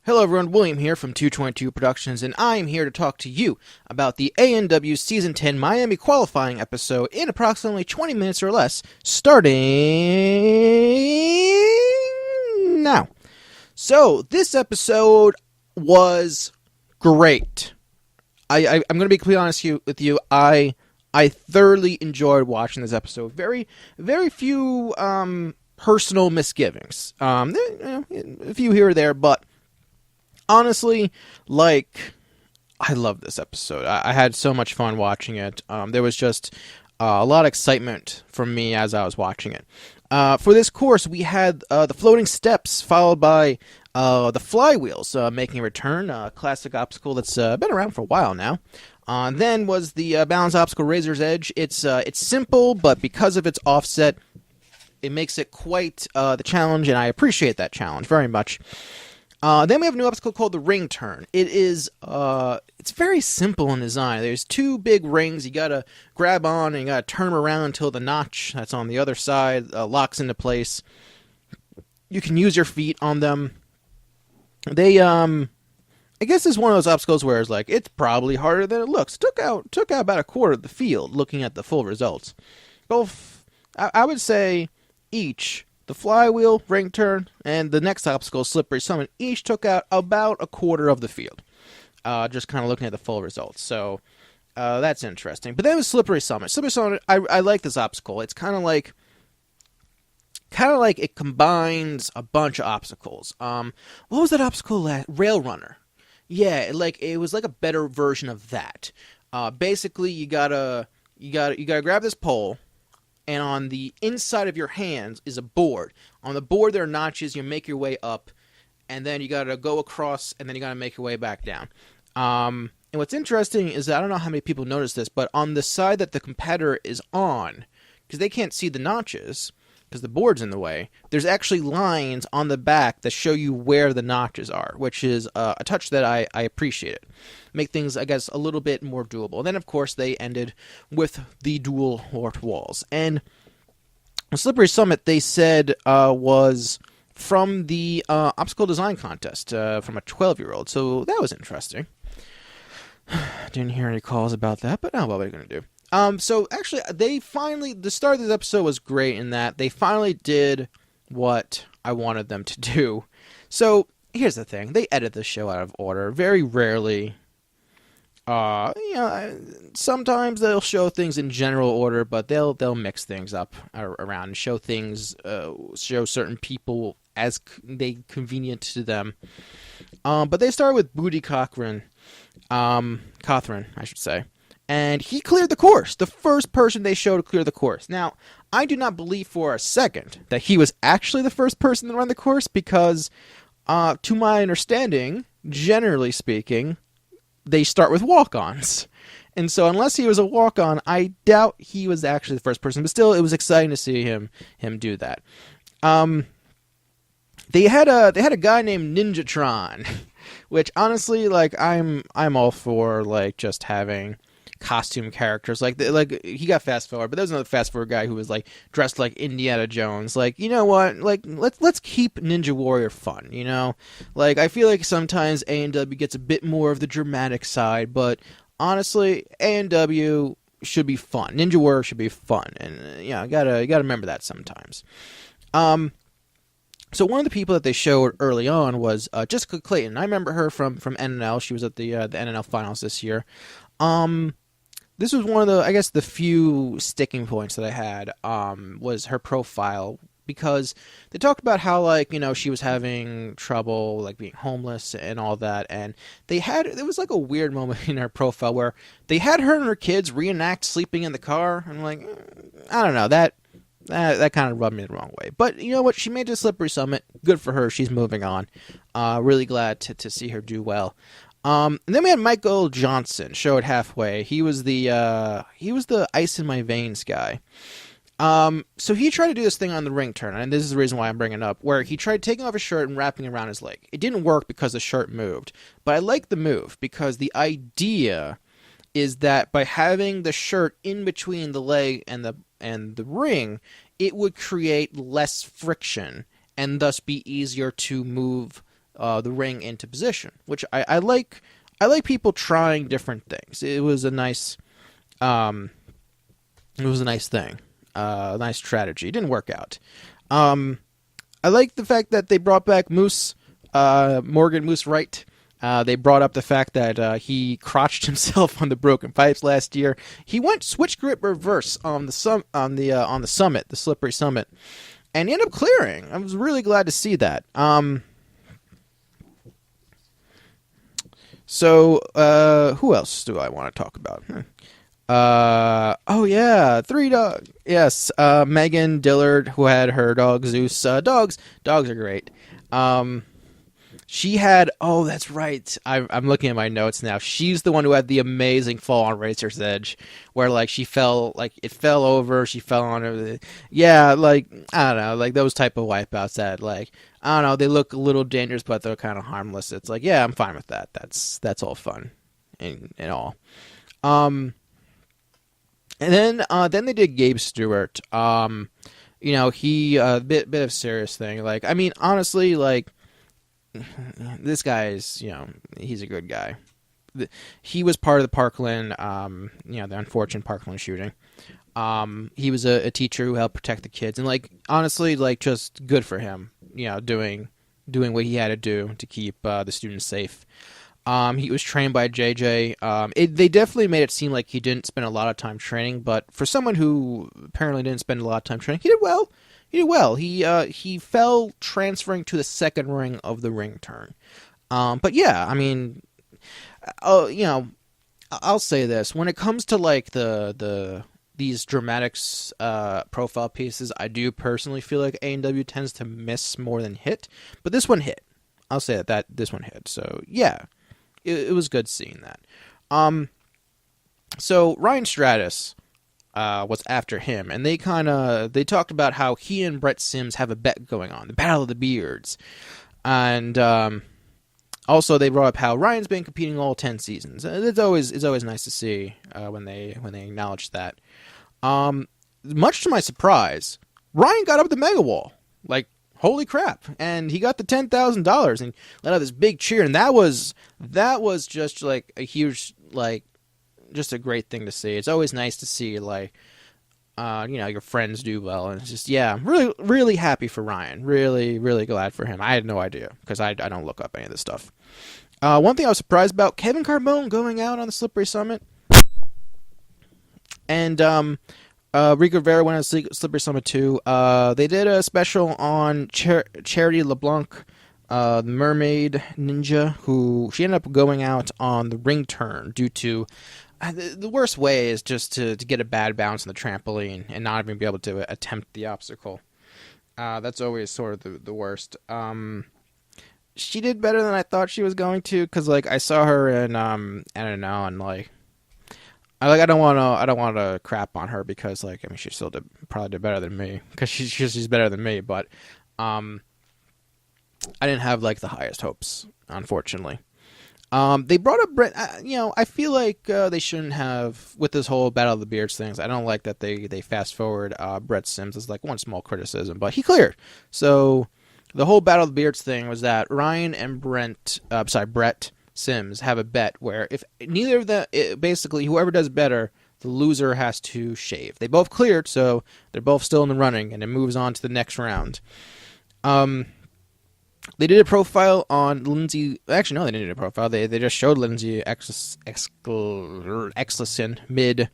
Hello everyone, William here from 222 Productions, and I'm here to talk to you about the ANW Season 10 Miami Qualifying episode in approximately 20 minutes or less, starting now. So, this episode was great. I'm going to be completely honest with you. I thoroughly enjoyed watching this episode. Very few personal misgivings. A few here or there, but honestly, I love this episode. I had so much fun watching it. There was just a lot of excitement from me as I was watching it. For this course, we had the floating steps, followed by the flywheels making a return, a classic obstacle that's been around for a while now. Then was the balance obstacle, Razor's Edge. It's simple, but because of its offset, it makes it quite the challenge, and I appreciate that challenge very much. Then we have a new obstacle called the ring turn. It's very simple in design. There's two big rings you gotta grab on, and you gotta turn them around until the notch that's on the other side locks into place. You can use your feet on them. I guess it's one of those obstacles where it's probably harder than it looks. Took out about a quarter of the field looking at the full results. Both, I would say, each. The flywheel, ring turn, and the next obstacle, slippery summit, each took out about a quarter of the field. Just kind of looking at the full results. So that's interesting. But then with slippery summit. Slippery summit, I like this obstacle. It's kind of like it combines a bunch of obstacles. What was that obstacle? Rail runner. Yeah, it was like a better version of that. Basically, you gotta grab this pole. And on the inside of your hands is a board. On the board there are notches. You make your way up, and then you gotta go across, and then you gotta make your way back down. And what's interesting is that I don't know how many people notice this, but on the side that the competitor is on, because they can't see the notches, because the board's in the way, there's actually lines on the back that show you where the notches are, which is a touch that I appreciate it. Make things, I guess, a little bit more doable. And then, of course, they ended with the dual warped walls. And the Slippery Summit, they said, was from the obstacle design contest from a 12-year-old. So that was interesting. Didn't hear any calls about that, but now what are we going to do? So actually, the start of this episode was great in that they finally did what I wanted them to do. So here's the thing: they edit the show out of order. Very rarely, sometimes they'll show things in general order, but they'll mix things up around and show things, show certain people as they convenient to them. But they started with Booty Cochran, I should say. And he cleared the course. The first person they showed to clear the course. Now, I do not believe for a second that he was actually the first person to run the course because, to my understanding, generally speaking, they start with walk-ons. And so unless he was a walk-on, I doubt he was actually the first person. But still, it was exciting to see him do that. They had a guy named Ninjatron, which honestly, I'm all for just having costume characters. He got fast forward, but there was another fast forward guy who was dressed like Indiana Jones. You know what? Let's keep Ninja Warrior fun. I feel like sometimes A&W gets a bit more of the dramatic side, but honestly, A&W should be fun. Ninja Warrior should be fun, and you gotta remember that sometimes. So one of the people that they showed early on was Jessica Clayton. I remember her from NNL. She was at the NNL finals this year. This was one of the few sticking points that I had, was her profile, because they talked about how, she was having trouble, being homeless and all that, and there was a weird moment in her profile where they had her and her kids reenact sleeping in the car. I'm like, I don't know, that kind of rubbed me the wrong way. But you know what? She made the Slippery Summit. Good for her. She's moving on. Really glad to see her do well. And then we had Michael Johnson showed halfway. He was the ice in my veins guy. So he tried to do this thing on the ring turn, and this is the reason why I'm bringing it up, where he tried taking off his shirt and wrapping it around his leg. It didn't work because the shirt moved, but I like the move because the idea is that by having the shirt in between the leg and the ring, it would create less friction and thus be easier to move the ring into position, which I like. I like people trying different things. It was a nice thing, a nice strategy. It didn't work out. I like the fact that they brought back Moose, Morgan Moose Wright. They brought up the fact that he crotched himself on the broken pipes last year. He went switch grip reverse on the summit, the slippery summit, and he ended up clearing. I was really glad to see that. So who else do I want to talk about? Oh yeah, three dogs. Yes, Megan Dillard, who had her dog Zeus. Dogs are great. She had. Oh, that's right. I'm looking at my notes now. She's the one who had the amazing fall on Razor's Edge, where like she fell, like it fell over. She fell on her. Yeah, like I don't know, like those type of wipeouts that like I don't know. They look a little dangerous, but they're kind of harmless. It's like yeah, I'm fine with that. That's all fun, and all. And then they did Gabe Stewart. He bit of serious thing. Like, I mean, honestly, like this guy is, he's a good guy. He was part of the Parkland, the unfortunate Parkland shooting. He was a teacher who helped protect the kids, and like honestly, like just good for him. Doing what he had to do to keep the students safe. He was trained by JJ. They definitely made it seem like he didn't spend a lot of time training, but for someone who apparently didn't spend a lot of time training, he did well. He fell transferring to the second ring of the ring turn. But yeah, I mean, I'll say this: when it comes to like these dramatics profile pieces, I do personally feel like A&W tends to miss more than hit, but this one hit. I'll say that this one hit. So yeah. It was good seeing that. So Ryan Stratus was after him, and they talked about how he and Brett Sims have a bet going on, the Battle of the Beards, and also they brought up how Ryan's been competing all 10 seasons. It's always nice to see when they acknowledge that. Much to my surprise, Ryan got up the mega wall, like. Holy crap! And he got the $10,000 and let out this big cheer, and that was just like a huge, like, just a great thing to see. It's always nice to see like, your friends do well, and it's just I'm really really happy for Ryan. Really really glad for him. I had no idea because I don't look up any of this stuff. One thing I was surprised about: Kevin Carbone going out on the Slippery Summit, and Rico Rivera went on Slippery Summit too. They did a special on Charity LeBlanc, the mermaid ninja, who she ended up going out on the ring turn due to the worst way is just to get a bad bounce on the trampoline and not even be able to attempt the obstacle. That's always sort of the worst. She did better than I thought she was going to, because like I saw her in I don't know, and like. I don't want to crap on her because like I mean she still probably did better than me because she's better than me, but I didn't have like the highest hopes, unfortunately. They brought up Brett. I feel like they shouldn't have with this whole Battle of the Beards things. I don't like that they fast forward Brett Sims as like one small criticism, but he cleared. So the whole Battle of the Beards thing was that Ryan and Brett Sims have a bet where if neither of them, basically whoever does better, the loser has to shave. They both cleared, so they're both still in the running, and it moves on to the next round. They did a profile on Lindsay. Actually, no, they didn't do a profile. They just showed Lindsay Exlison midway.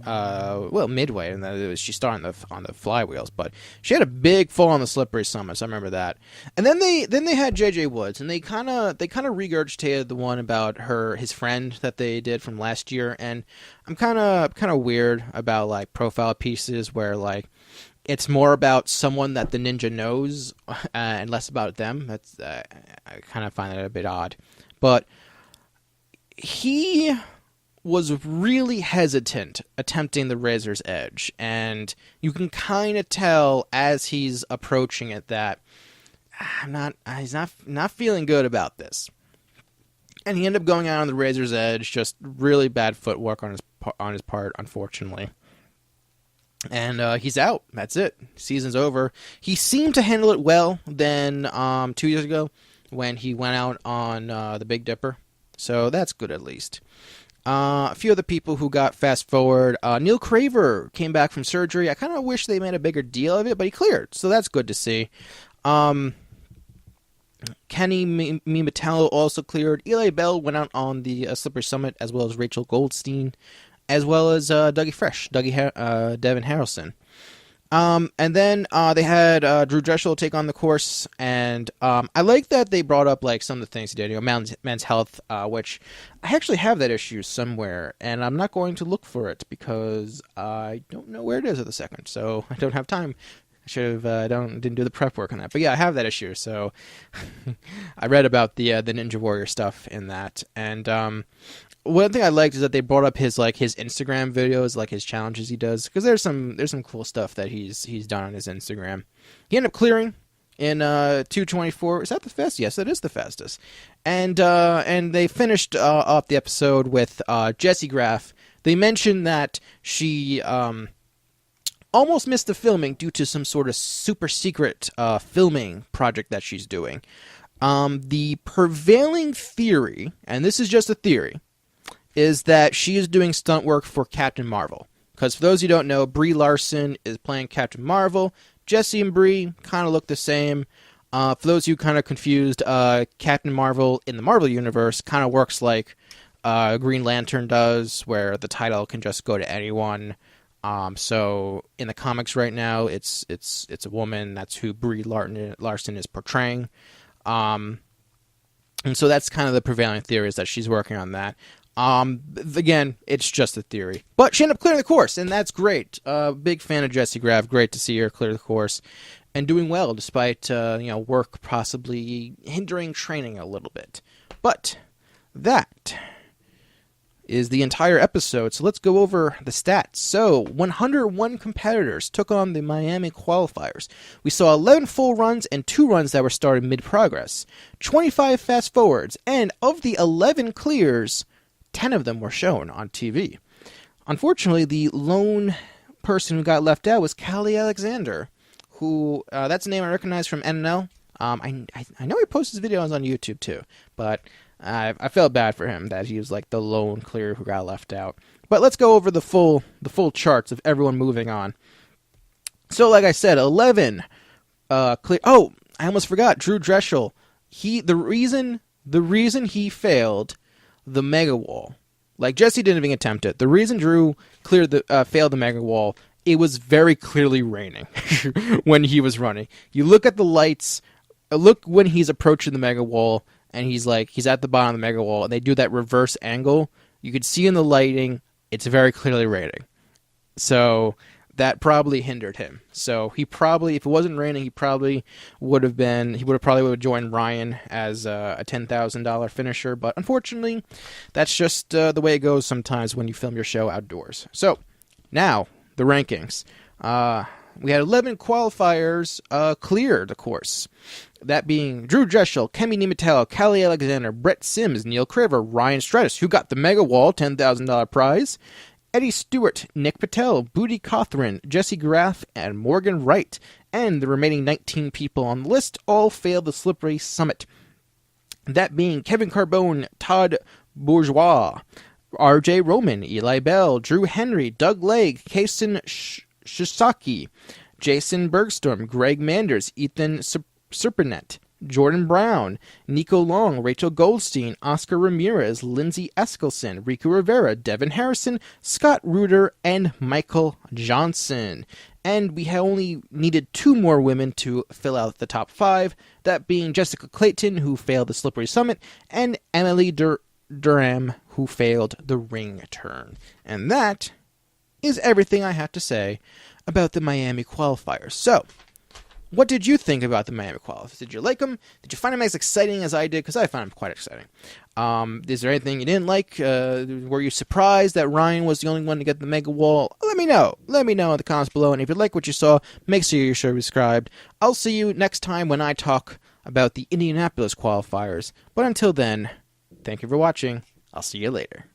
Midway, and she started on the flywheels, but she had a big fall on the Slippery Summit. So I remember that. And then they had JJ Woods, and they kind of regurgitated the one about his friend that they did from last year. And I'm kind of weird about like profile pieces where like it's more about someone that the ninja knows and less about them. That's I kind of find that a bit odd, but he was really hesitant attempting the Razor's Edge, and you can kind of tell as he's approaching it that he's not feeling good about this. And he ended up going out on the Razor's Edge, just really bad footwork on his part, unfortunately. And he's out. That's it. Season's over. He seemed to handle it well than 2 years ago when he went out on the Big Dipper. So that's good at least. A few other people who got fast forward. Neil Craver came back from surgery. I kind of wish they made a bigger deal of it, but he cleared. So that's good to see. Kenny Mimetalo also cleared. Eli Bell went out on the Slippery Summit, as well as Rachel Goldstein, as well as Devin Harrelson. And then they had Drew Dressel take on the course, and I like that they brought up like some of the things he did. You know, men's health, which I actually have that issue somewhere, and I'm not going to look for it because I don't know where it is at the second, so I don't have time. I should have didn't do the prep work on that, but yeah, I have that issue. So I read about the Ninja Warrior stuff in that, and one thing I liked is that they brought up his Instagram videos, like his challenges he does, because there's some cool stuff that he's done on his Instagram. He ended up clearing in 2:24. Is that the fastest? Yes, that is the fastest. And they finished off the episode with Jessie Graff. They mentioned that she almost missed the filming due to some sort of super secret filming project that she's doing. The prevailing theory, and this is just a theory, is that she is doing stunt work for Captain Marvel. Because for those who don't know, Brie Larson is playing Captain Marvel. Jessie and Brie kind of look the same. For those who kind of confused, Captain Marvel in the Marvel Universe kind of works like Green Lantern does, where the title can just go to anyone. So in the comics right now, it's a woman. That's who Brie Larson is portraying. And so that's kind of the prevailing theory, is that she's working on that. Again, it's just a theory. But she ended up clearing the course, and that's great. Big fan of Jessie Graff. Great to see her clear the course and doing well despite work possibly hindering training a little bit. But that is the entire episode, so let's go over the stats. So, 101 competitors took on the Miami Qualifiers. We saw 11 full runs and 2 runs that were started mid-progress, 25 fast-forwards, and of the 11 clears, 10 of them were shown on TV. Unfortunately, the lone person who got left out was Callie Alexander, who, that's a name I recognize from NNL. I know he posts his videos on YouTube too, but I felt bad for him that he was like the lone clear who got left out. But let's go over the full charts of everyone moving on. So, like I said, 11 clear. Oh, I almost forgot. Drew Dressel. The reason he failed the Mega Wall, like Jessie didn't even attempt it. The reason Drew failed the Mega Wall, it was very clearly raining when he was running. You look at the lights. Look when he's approaching the Mega Wall. And he's at the bottom of the Mega Wall, and they do that reverse angle. You could see in the lighting, it's very clearly raining. So that probably hindered him. So he probably, if it wasn't raining, he probably would have joined Ryan as a $10,000 finisher. But unfortunately, that's just the way it goes sometimes when you film your show outdoors. So now the rankings. We had 11 qualifiers clear the course. That being Drew Dressel, Kemi Nimetalo, Callie Alexander, Brett Sims, Neil Craver, Ryan Stratus, who got the Mega Wall $10,000 prize, Eddie Stewart, Nick Patel, Booty Cothran, Jessie Graff, and Morgan Wright. And the remaining 19 people on the list all failed the Slippery Summit. That being Kevin Carbone, Todd Bourgeois, R.J. Roman, Eli Bell, Drew Henry, Doug Legg, Kason Shisaki, Jason Bergstrom, Greg Manders, Ethan Serpenet, Jordan Brown, Nico Long, Rachel Goldstein, Oscar Ramirez, Lindsay Eskelson, Riku Rivera, Devin Harrison, Scott Reuter, and Michael Johnson. And we only needed 2 more women to fill out the top 5, that being Jessica Clayton, who failed the Slippery Summit, and Emily Durham, who failed the ring turn. And that is everything I have to say about the Miami Qualifiers. So, what did you think about the Miami Qualifiers? Did you like them? Did you find them as exciting as I did? Because I found them quite exciting. Is there anything you didn't like? Were you surprised that Ryan was the only one to get the Mega Wall? Let me know. Let me know in the comments below. And if you like what you saw, make sure you're subscribed. I'll see you next time when I talk about the Indianapolis Qualifiers. But until then, thank you for watching. I'll see you later.